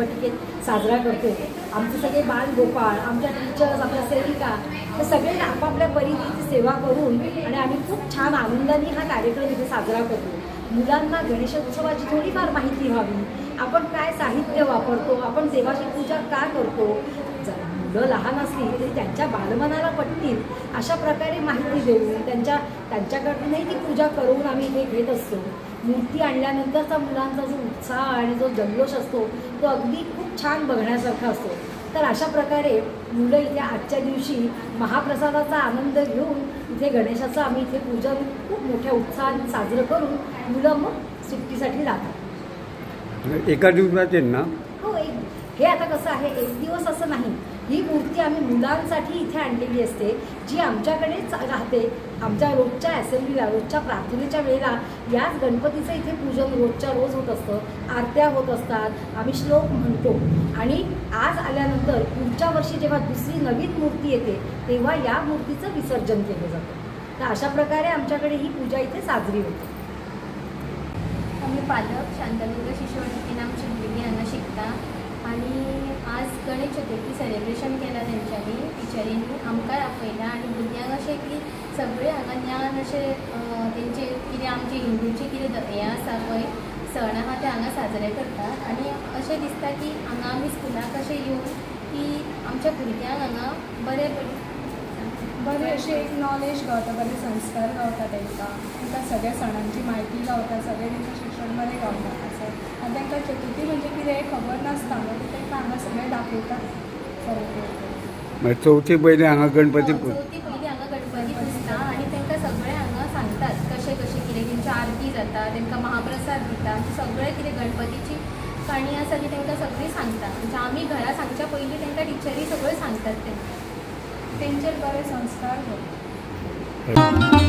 शिशुवाटिकेत साजरा करतो। आमचे सगळे बालगोपाळ, आमच्या टीचर्स, आमच्या सेविका हे सगळे आपापल्या परीची सेवा करून आणि आम्ही खूप छान आनंदाने हा कार्यक्रम इथे साजरा करतो। मुलांना गणेशोत्सवाची थोडीफार माहिती व्हावी, आपण काय साहित्य वापरतो, आपण देवाची पूजा का करतो, मुलं लहान असली तरी त्यांच्या बालमनाला पटतील अशा प्रकारे माहिती देऊन त्यांच्याकडूनही ती पूजा करून आम्ही इथे घेत असतो। मूर्ती आणल्यानंतरचा मुलांचा जो उत्साह आणि जो जल्लोष असतो तो अगदी खूप छान बघण्यासारखा असतो। तर अशा प्रकारे मुलं इथे आजच्या दिवशी महाप्रसादाचा आनंद घेऊन इथे गणेशाचं आम्ही इथे पूजन खूप मोठ्या उत्साहाने साजरं करून मुलं मग सुट्टीसाठी जातात। एका दिवसाचे ना? हो, हे आता कसं आहे, एक दिवस असं नाही, ही मूर्ती आम्ही मुलांसाठी इथे आणलेली असते, जी आमच्याकडेच राहते। आमच्या रोजच्या असेंब्लीला, रोजच्या प्रार्थनेच्या वेळेला याच गणपतीचं इथे पूजन रोजच्या रोज होत असतं, आरत्या होत असतात, आम्ही श्लोक म्हणतो आणि आज आल्यानंतर पुढच्या वर्षी जेव्हा दुसरी नवीन मूर्ती येते तेव्हा या मूर्तीचं विसर्जन केलं जातं। तर अशा प्रकारे आमच्याकडे ही पूजा इथे साजरी होते। आम्ही पालक शांतदुर्ग शिशुवाटिकेन आमची भुरगीं हांगा शिकता आणि आज गणेश चतुर्थी सेलिब्रेशन केला तेंच्यांनी टिचरींनी आमकां आपयला आणि भुरग्यांक अशें की सगळे हांगा ज्ञान अशें तेंचे कितें आमचे हिंदूचे कितें हें आसा पळय सण आहा ते हांगा साजरे करतात आणि अशें दिसता की हांगा आमी स्कुलाक अशें येवन की आमच्या भुरग्यांक हांगा बरे अशें एक नॉलेज गावता, बरे संस्कार गावता तांकां सगळ्या सणांची म्हायती गावता, सगळें तेंचें शिक्षण बरें गावता असो आनी तांकां चतुर्थी म्हणजे कितें हें खबर नासता न्हू, तांकां हांगा सगळें दाखयता। मागीर चवथी पयलीं हांगा गणपती पुजता आनी तांकां सगळें हांगा सांगतात कशें कशें कितें तेंची आरती जाता, तांकां महाप्रसाद दिता, सगळें कितें गणपतीची काणी आसा ती तांकां सगळी सांगता। म्हणजे आमी घरा सांगच्या पयलीं तांकां टिचरी सगळ्यो सांगतात, तेंचेर बरे संस्कार घालतात।